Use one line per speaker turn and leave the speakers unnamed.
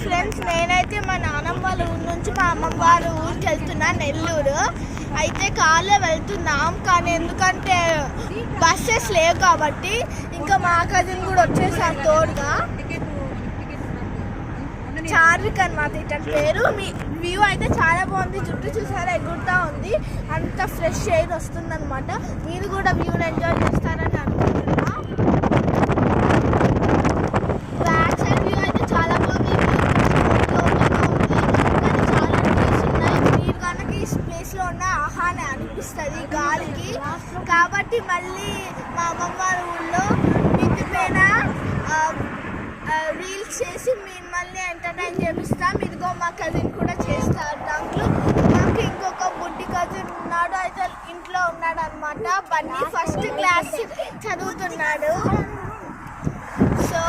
Friends, నేనైతే మా నాన్నమ్మ వాళ్ళ ఊరు నుంచి మా అమ్మమ్మ వాళ్ళ ఊరికి వెళ్తున్నా, నెల్లూరు. అయితే కాలే వెళ్తున్నాం, కానీ ఎందుకంటే బస్సెస్ లేవు కాబట్టి ఇంకా మా కజిన్ కూడా వచ్చేసారు తోడుగా. చార్విక్ అనమాట ఇతని పేరు. మీ వ్యూ అయితే చాలా బాగుంది, జుట్టు చూసారా ఎగురుతా ఉంది, అంత ఫ్రెష్ ఎయిర్ వస్తుంది అనమాట. మీరు కూడా వ్యూని ఎంజాయ్ చేస్తారని అనుకుంటున్నా. బ్యాక్ సైడ్ వ్యూ అయితే చాలా బాగుంది, కానీ చాలా ట్రీస్ ఉన్నాయి. మీరు కనుక ఈ స్పేస్లో ఉన్న ఆహానే అనిపిస్తుంది గాలికి. కాబట్టి మళ్ళీ మా అమ్మమ్మ ఊళ్ళో మిద్ది పైన రీల్స్ చేసి మిమ్మల్ని ఎంటర్టైన్ చేపిస్తాం. ఇదిగో మా కజిన్ కూడా చేస్తారు దాంట్లో. నాకు ఇంకొక బుడ్డి కజిన్ ఉన్నాడు, అయితే ఇంట్లో ఉన్నాడు అనమాట. బన్నీ ఫస్ట్ క్లాస్ చదువుతున్నాడు. సో